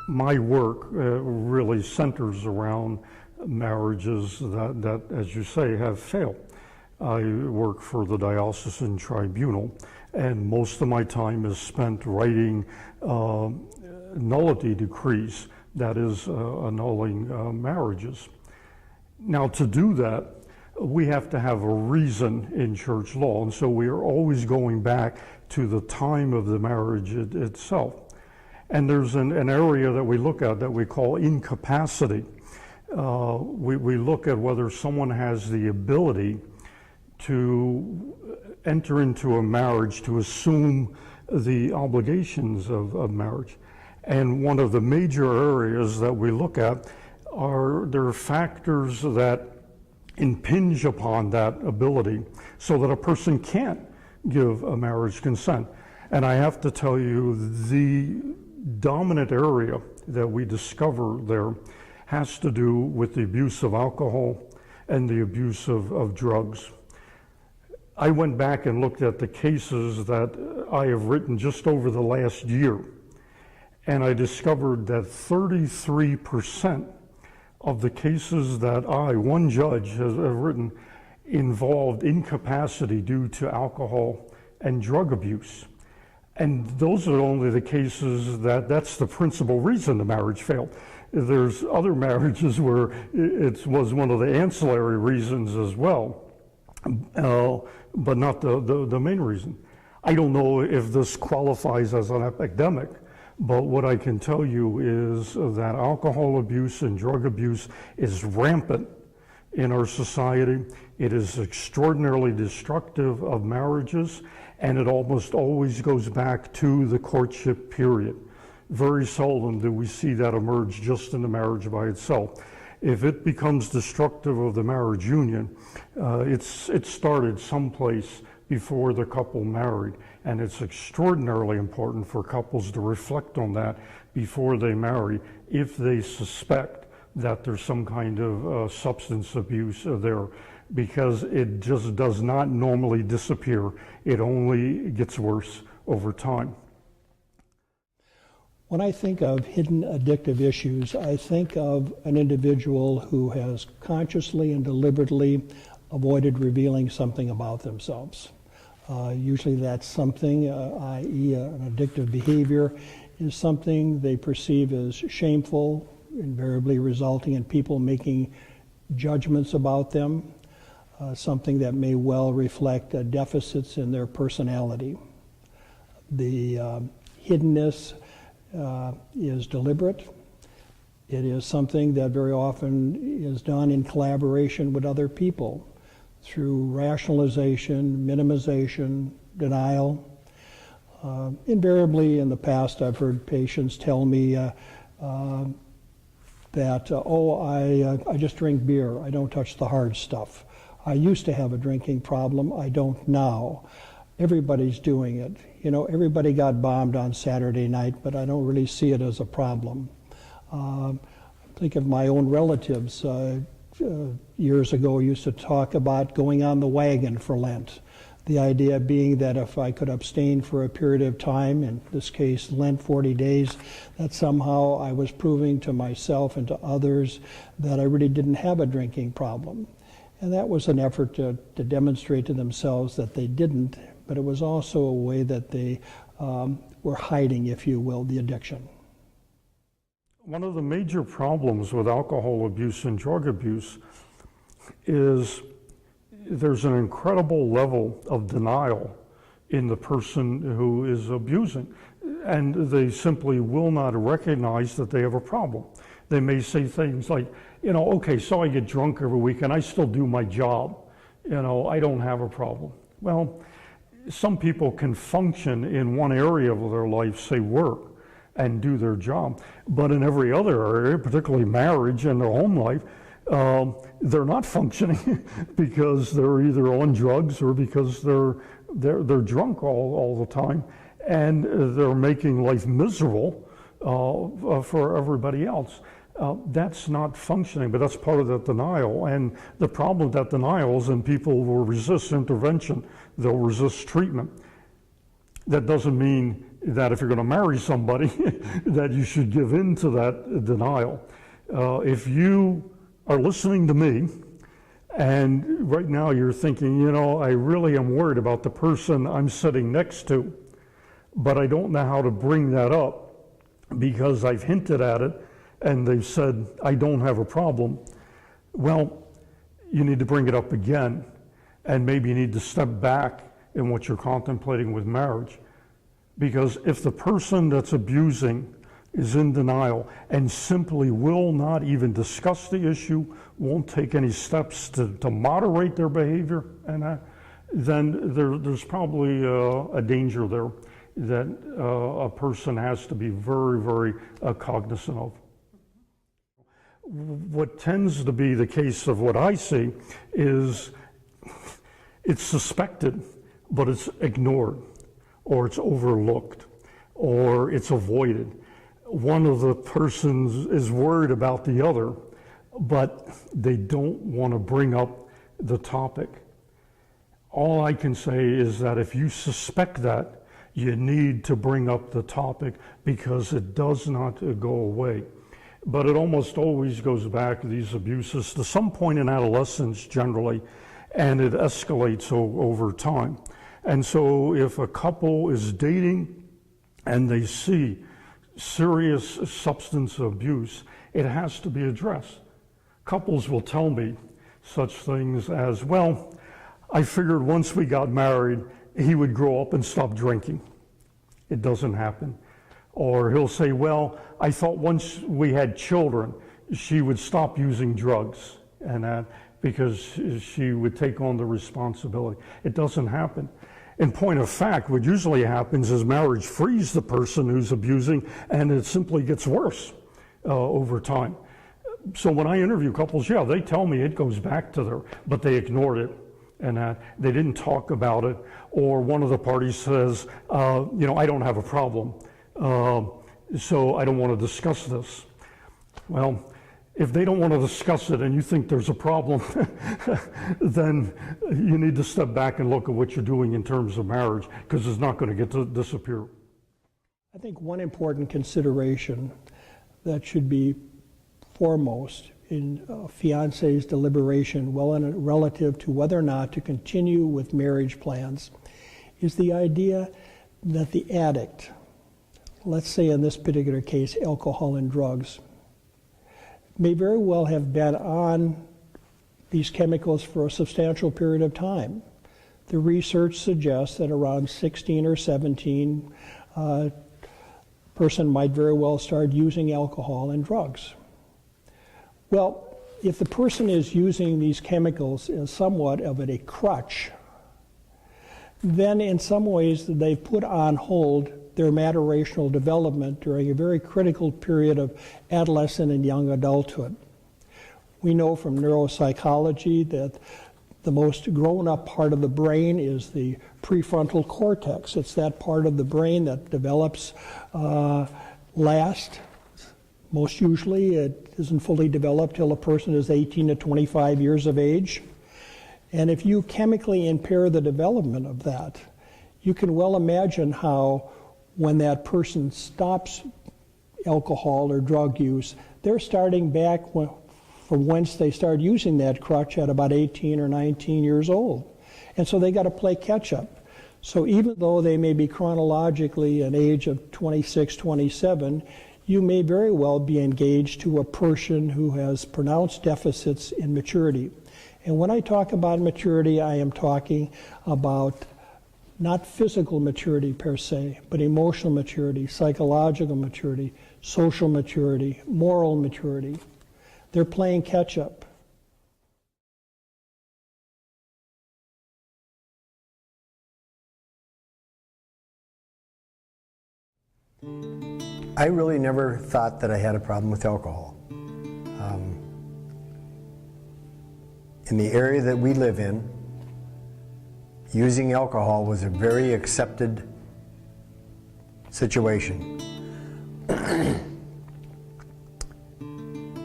My work really centers around marriages that, as you say, have failed. I work for the Diocesan Tribunal, and most of my time is spent writing nullity decrees, that is, annulling marriages. Now, to do that, we have to have a reason in church law, and so we are always going back to the time of the marriage itself. And there's an area that we look at that we call incapacity. We look at whether someone has the ability to enter into a marriage, to assume the obligations of marriage. And one of the major areas that we look at there are factors that impinge upon that ability so that a person can't give a marriage consent. And I have to tell you, the dominant area that we discover there has to do with the abuse of alcohol and the abuse of drugs. I went back and looked at the cases that I have written just over the last year, and I discovered that 33% of the cases that one judge has written, involved incapacity due to alcohol and drug abuse. And those are only the cases that's the principal reason the marriage failed. There's other marriages where it was one of the ancillary reasons as well, but not the main reason. I don't know if this qualifies as an epidemic, but what I can tell you is that alcohol abuse and drug abuse is rampant in our society. It is extraordinarily destructive of marriages, and it almost always goes back to the courtship period. Very seldom do we see that emerge just in the marriage by itself. If it becomes destructive of the marriage union, it started someplace before the couple married, and it's extraordinarily important for couples to reflect on that before they marry if they suspect that there's some kind of substance abuse there, because it just does not normally disappear. It only gets worse over time. When I think of hidden addictive issues, I think of an individual who has consciously and deliberately avoided revealing something about themselves. Usually that's something, i.e. an addictive behavior, is something they perceive as shameful, invariably resulting in people making judgments about them, something that may well reflect deficits in their personality. The hiddenness is deliberate. It is something that very often is done in collaboration with other people through rationalization, minimization, denial. Invariably in the past I've heard patients tell me that, I just drink beer, I don't touch the hard stuff. I used to have a drinking problem, I don't now. Everybody's doing it. You know, everybody got bombed on Saturday night, but I don't really see it as a problem. Think of my own relatives. Years ago used to talk about going on the wagon for Lent. The idea being that if I could abstain for a period of time, in this case Lent 40 days, that somehow I was proving to myself and to others that I really didn't have a drinking problem. And that was an effort to demonstrate to themselves that they didn't, but it was also a way that they were hiding, if you will, the addiction. One of the major problems with alcohol abuse and drug abuse is there's an incredible level of denial in the person who is abusing, and they simply will not recognize that they have a problem. They may say things like, you know, okay, so I get drunk every week and I still do my job. You know, I don't have a problem. Well, some people can function in one area of their life, say work, and do their job. But in every other area, particularly marriage and their home life, they're not functioning because they're either on drugs or because they're drunk all the time, and they're making life miserable for everybody else. That's not functioning, but that's part of that denial. And the problem with that denial is that people will resist intervention, they'll resist treatment. That doesn't mean that if you're going to marry somebody, that you should give in to that denial. If you are listening to me, and right now you're thinking, you know, I really am worried about the person I'm sitting next to, but I don't know how to bring that up because I've hinted at it and they've said, I don't have a problem. Well, you need to bring it up again, and maybe you need to step back in what you're contemplating with marriage. Because if the person that's abusing is in denial and simply will not even discuss the issue, won't take any steps to moderate their behavior, and then there's probably a danger there that a person has to be very, very cognizant of. What tends to be the case of what I see is it's suspected, but it's ignored, or it's overlooked, or it's avoided. One of the persons is worried about the other, but they don't want to bring up the topic. All I can say is that if you suspect that, you need to bring up the topic because it does not go away. But it almost always goes back, these abuses, to some point in adolescence generally, and it escalates over time. And so if a couple is dating and they see serious substance abuse, it has to be addressed. Couples will tell me such things as, well, I figured once we got married, he would grow up and stop drinking. It doesn't happen. Or he'll say, well, I thought once we had children, she would stop using drugs, and that because she would take on the responsibility. It doesn't happen. In point of fact, what usually happens is marriage frees the person who's abusing, and it simply gets worse over time. So when I interview couples, yeah, they tell me it goes back to there, but they ignored it, and they didn't talk about it, or one of the parties says, you know, I don't have a problem, so I don't want to discuss this. Well, if they don't want to discuss it and you think there's a problem, then you need to step back and look at what you're doing in terms of marriage, because it's not going to get to disappear. I think one important consideration that should be foremost in a fiance's deliberation relative to whether or not to continue with marriage plans is the idea that the addict, let's say in this particular case, alcohol and drugs, may very well have been on these chemicals for a substantial period of time. The research suggests that around 16 or 17, person might very well start using alcohol and drugs. Well, if the person is using these chemicals as somewhat of a crutch, then in some ways they've put on hold their maturational development during a very critical period of adolescent and young adulthood. We know from neuropsychology that the most grown-up part of the brain is the prefrontal cortex. It's that part of the brain that develops last. Most usually it isn't fully developed till a person is 18 to 25 years of age. And if you chemically impair the development of that, you can well imagine how when that person stops alcohol or drug use, they're starting back from whence they started using that crutch at about 18 or 19 years old. And so they got to play catch up. So even though they may be chronologically an age of 26, 27, you may very well be engaged to a person who has pronounced deficits in maturity. And when I talk about maturity, I am talking about not physical maturity per se, but emotional maturity, psychological maturity, social maturity, moral maturity. They're playing catch up. I really never thought that I had a problem with alcohol. In the area that we live in, using alcohol was a very accepted situation.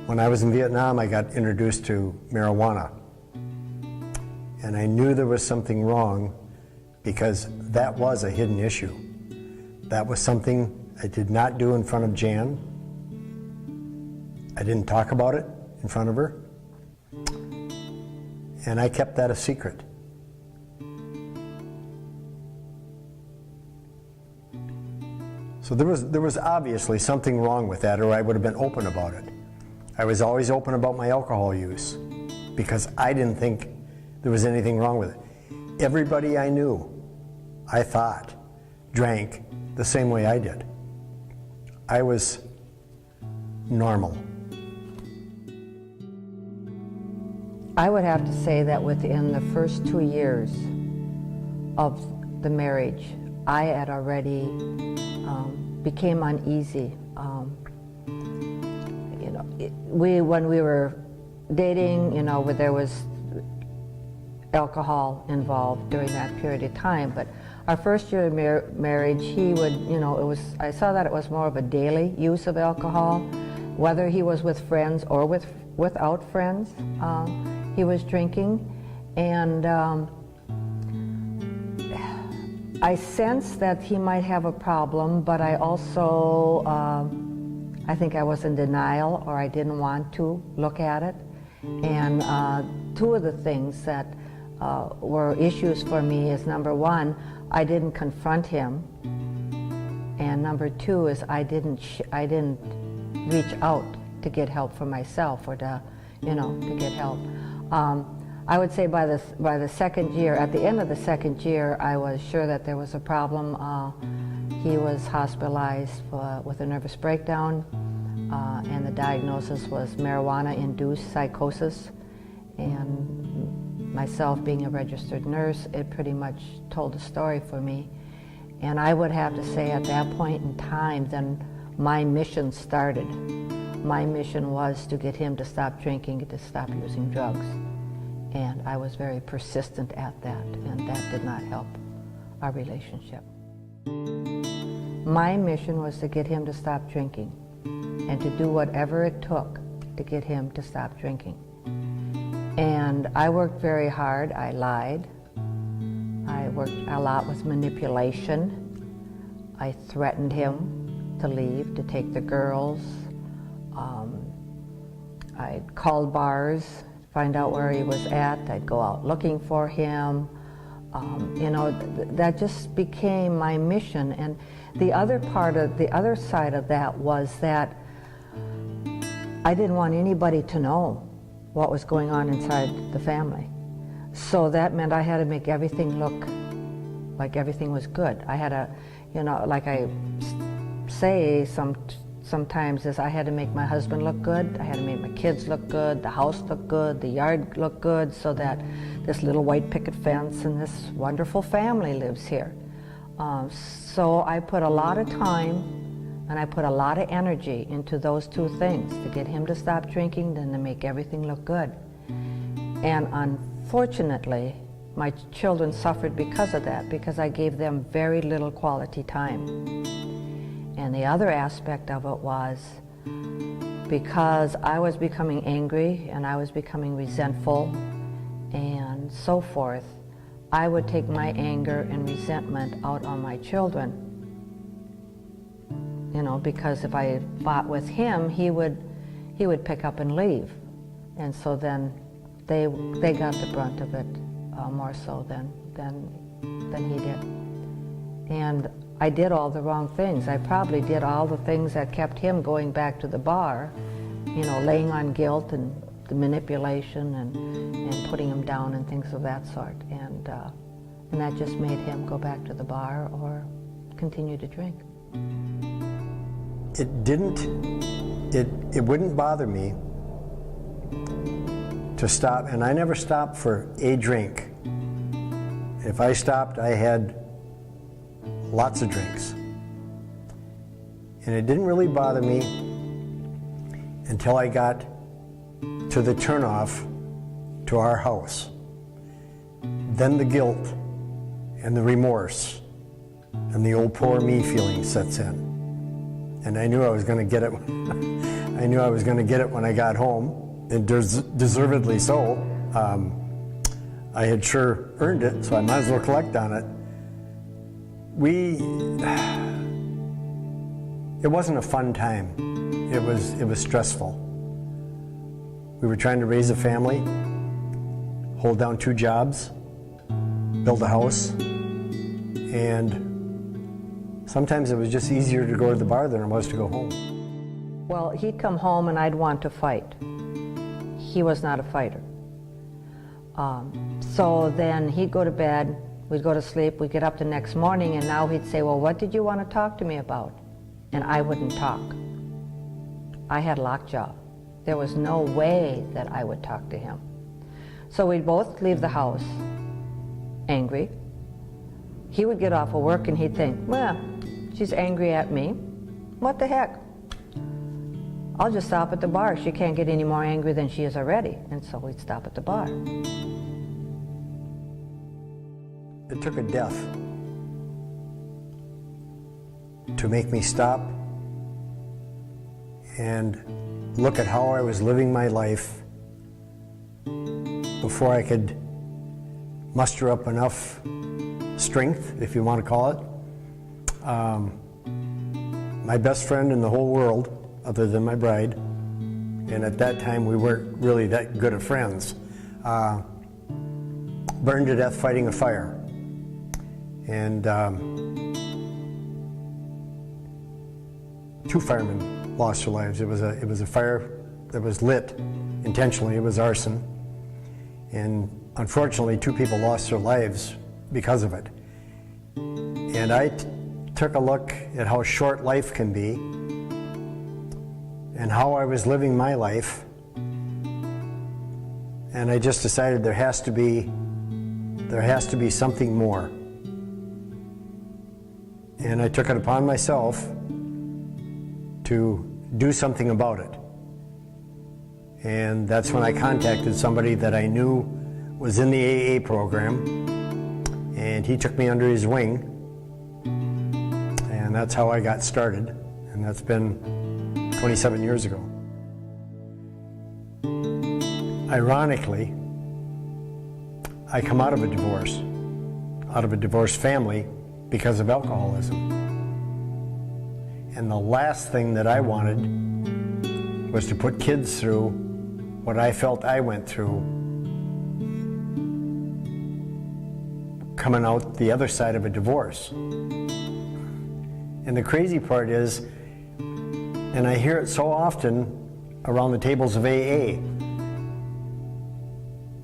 When I was in Vietnam, I got introduced to marijuana. And I knew there was something wrong because that was a hidden issue. That was something I did not do in front of Jan. I didn't talk about it in front of her. And I kept that a secret. So there was obviously something wrong with that, or I would have been open about it. I was always open about my alcohol use because I didn't think there was anything wrong with it. Everybody I knew, I thought, drank the same way I did. I was normal. I would have to say that within the first 2 years of the marriage, I had already became uneasy. When we were dating, where there was alcohol involved during that period of time, but our first year of marriage, he would, I saw that it was more of a daily use of alcohol, whether he was with friends or without friends, he was drinking, and I sensed that he might have a problem, but I also, I think I was in denial, or I didn't want to look at it. And two of the things that were issues for me is, number one, I didn't confront him, and number two is I didn't reach out to get help for myself, or to get help. I would say by the second year, at the end of the second year, I was sure that there was a problem. He was hospitalized with a nervous breakdown, and the diagnosis was marijuana-induced psychosis. And myself being a registered nurse, it pretty much told the story for me. And I would have to say at that point in time, then my mission started. My mission was to get him to stop drinking, to stop using drugs. And I was very persistent at that, and that did not help our relationship. My mission was to get him to stop drinking and to do whatever it took to get him to stop drinking. And I worked very hard. I lied. I worked a lot with manipulation. I threatened him to leave, to take the girls. I called bars, find out where he was at. I'd go out looking for him. That just became my mission. And the other side of that was that I didn't want anybody to know what was going on inside the family. So that meant I had to make everything look like everything was good. I had to, like I say sometimes, is I had to make my husband look good, I had to make my kids look good, the house look good, the yard look good, so that this little white picket fence and this wonderful family lives here. So I put a lot of time and I put a lot of energy into those two things, to get him to stop drinking and to make everything look good. And unfortunately, my children suffered because of that, because I gave them very little quality time. And the other aspect of it was because I was becoming angry and I was becoming resentful and so forth, I would take my anger and resentment out on my children. Because if I fought with him, he would pick up and leave. And so then they got the brunt of it more so than he did. And I did all the wrong things. I probably did all the things that kept him going back to the bar, laying on guilt and the manipulation and putting him down and things of that sort. And that just made him go back to the bar or continue to drink. It wouldn't bother me to stop, and I never stopped for a drink. If I stopped, I had lots of drinks. And it didn't really bother me until I got to the turnoff to our house. Then the guilt and the remorse and the old poor me feeling sets in. And I knew I was going to get it. I knew I was going to get it when I got home, and deservedly so. I had sure earned it, so I might as well collect on it. it wasn't a fun time. It was stressful. We were trying to raise a family, hold down 2 jobs, build a house, and sometimes it was just easier to go to the bar than it was to go home. Well, he'd come home and I'd want to fight. He was not a fighter. So then he'd go to bed, we'd go to sleep, we'd get up the next morning, and now he'd say, well, what did you want to talk to me about? And I wouldn't talk. I had lockjaw. There was no way that I would talk to him. So we'd both leave the house angry. He would get off of work and he'd think, well, she's angry at me. What the heck? I'll just stop at the bar. She can't get any more angry than she is already. And so we'd stop at the bar. It took a death to make me stop and look at how I was living my life before I could muster up enough strength, if you want to call it. My best friend in the whole world, other than my bride, and at that time we weren't really that good of friends, burned to death fighting a fire. And 2 firemen lost their lives. It was a fire that was lit intentionally. It was arson, and unfortunately 2 people lost their lives because of it. And I took a look at how short life can be and how I was living my life, and I just decided there has to be something more. And I took it upon myself to do something about it. And that's when I contacted somebody that I knew was in the AA program, and he took me under his wing, and that's how I got started, and that's been 27 years ago. Ironically, I come out of a divorced family because of alcoholism. And the last thing that I wanted was to put kids through what I felt I went through coming out the other side of a divorce. And the crazy part is, and I hear it so often around the tables of AA,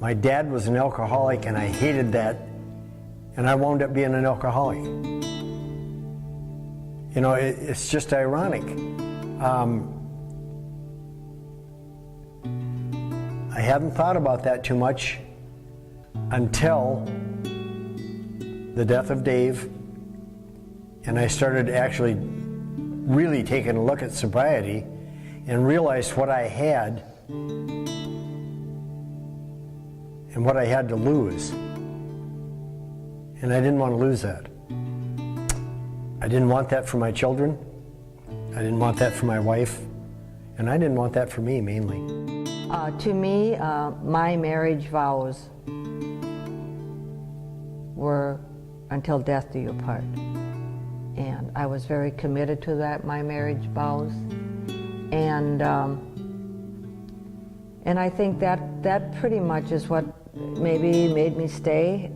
my dad was an alcoholic and I hated that, and I wound up being an alcoholic. You know, it's just ironic. I hadn't thought about that too much until the death of Dave, and I started actually really taking a look at sobriety and realized what I had and what I had to lose. And I didn't want to lose that. I didn't want that for my children. I didn't want that for my wife. And I didn't want that for me, mainly. To me, my marriage vows were until death do you part. And I was very committed to that, my marriage vows. And I think that pretty much is what maybe made me stay.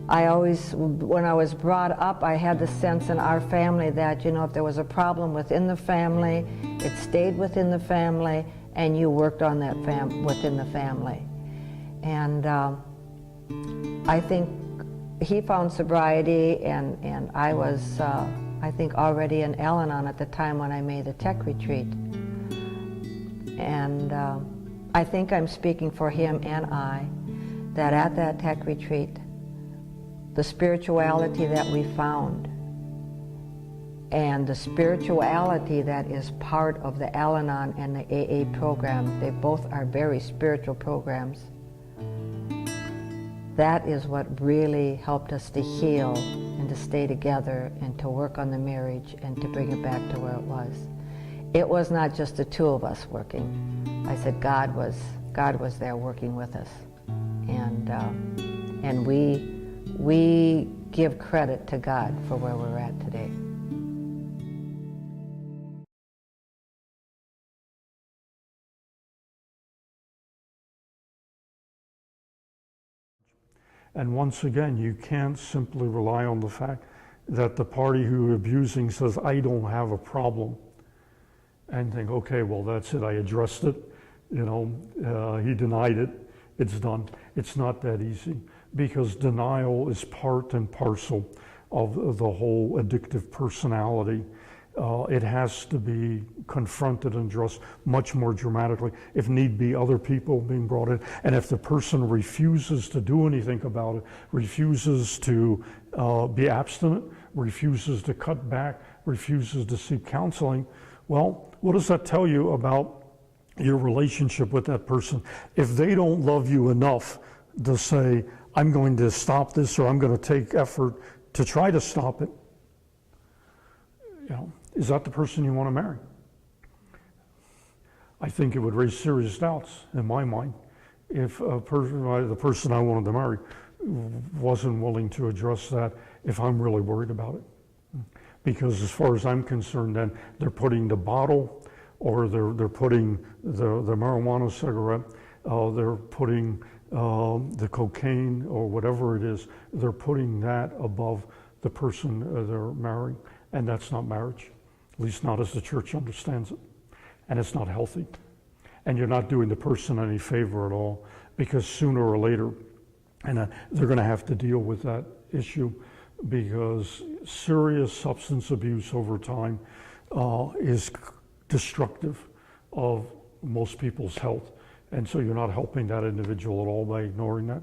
I always, when I was brought up, I had the sense in our family that, you know, if there was a problem within the family, it stayed within the family, and you worked on that within the family. And I think he found sobriety, and I was, I think, already in Al-Anon at the time when I made the tech retreat. And I think I'm speaking for him and I, that at that tech retreat, the spirituality that we found and the spirituality that is part of the Al-Anon and the AA program, they both are very spiritual programs. That is what really helped us to heal and to stay together and to work on the marriage and to bring it back to where it was. It was not just the 2 of us working. I said God was there working with us, and we give credit to God for where we're at today. And once again, you can't simply rely on the fact that the party who you're abusing says, I don't have a problem, and think, okay, well, that's it, I addressed it, he denied it, it's done. It's not that easy, because denial is part and parcel of the whole addictive personality. It has to be confronted and addressed much more dramatically. If need be, other people being brought in. And if the person refuses to do anything about it, refuses to be abstinent, refuses to cut back, refuses to seek counseling, well, what does that tell you about your relationship with that person? If they don't love you enough to say, I'm going to stop this, or I'm going to take effort to try to stop it, is that the person you want to marry? I think it would raise serious doubts in my mind if the person I wanted to marry wasn't willing to address that, if I'm really worried about it. Because as far as I'm concerned, then they're putting the bottle, or they're putting the marijuana cigarette, they're putting the cocaine, or whatever it is, they're putting that above the person they're marrying. And that's not marriage, at least not as the church understands it. And it's not healthy. And you're not doing the person any favor at all, because sooner or later, and they're going to have to deal with that issue, because serious substance abuse over time is destructive of most people's health. And so you're not helping that individual at all by ignoring that.